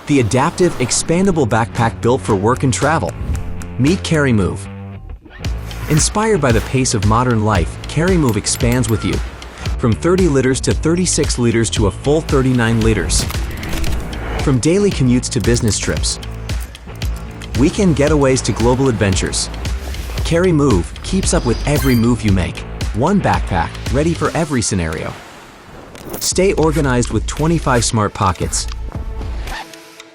The adaptive, expandable backpack built for work and travel. Meet Carrymove. Inspired by the pace of modern life, Carrymove expands with you. From 30 liters to 36 liters to a full 39 liters. From daily commutes to business trips. Weekend getaways to global adventures. Carrymove keeps up with every move you make. One backpack, ready for every scenario. Stay organized with 25 smart pockets.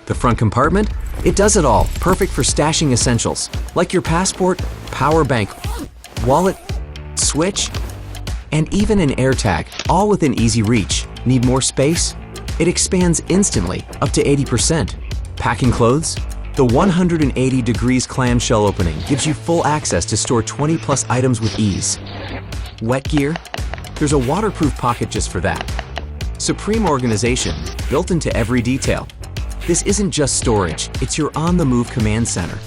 The front compartment? It does it all, perfect for stashing essentials, like your passport, power bank, wallet, switch, and even an AirTag, all within easy reach. Need more space? It expands instantly, up to 80%. Packing clothes? The 180 degrees clamshell opening gives you full access to store 20+ items with ease. Wet gear? There's a waterproof pocket just for that. Supreme organization, built into every detail. This isn't just storage, it's your on-the-move command center.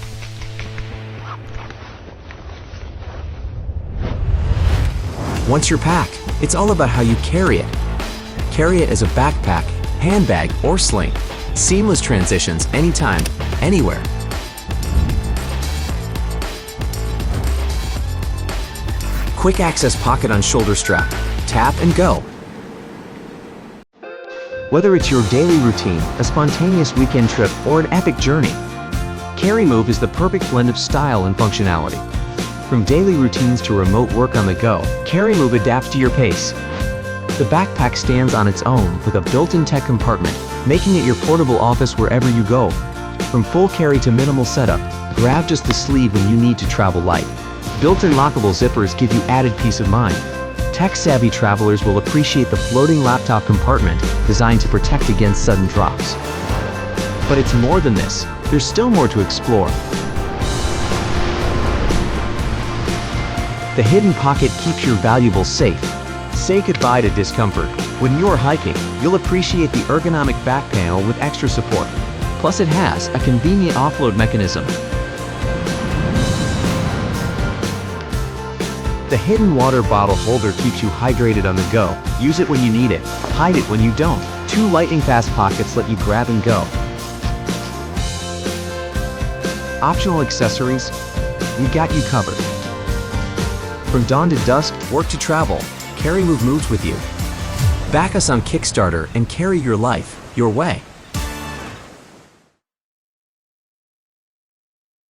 Once you're packed, it's all about how you carry it. Carry it as a backpack, handbag, or sling. Seamless transitions anytime, anywhere. Quick access pocket on shoulder strap. Tap and go. Whether it's your daily routine, a spontaneous weekend trip, or an epic journey, Carrymove is the perfect blend of style and functionality. From daily routines to remote work on the go, Carrymove adapts to your pace. The backpack stands on its own with a built-in tech compartment, making it your portable office wherever you go. From full carry to minimal setup, grab just the sleeve when you need to travel light. Built-in lockable zippers give you added peace of mind. Tech-savvy travelers will appreciate the floating laptop compartment designed to protect against sudden drops. But it's more than this. There's still more to explore. The hidden pocket keeps your valuables safe. Say goodbye to discomfort. When you're hiking, you'll appreciate the ergonomic back panel with extra support. Plus, it has a convenient offload mechanism. The hidden water bottle holder keeps you hydrated on the go. Use it when you need it, hide it when you don't. 2 lightning-fast pockets let you grab and go. Optional accessories? We got you covered. From dawn to dusk, work to travel, Carrymove moves with you. Back us on Kickstarter and carry your life your way.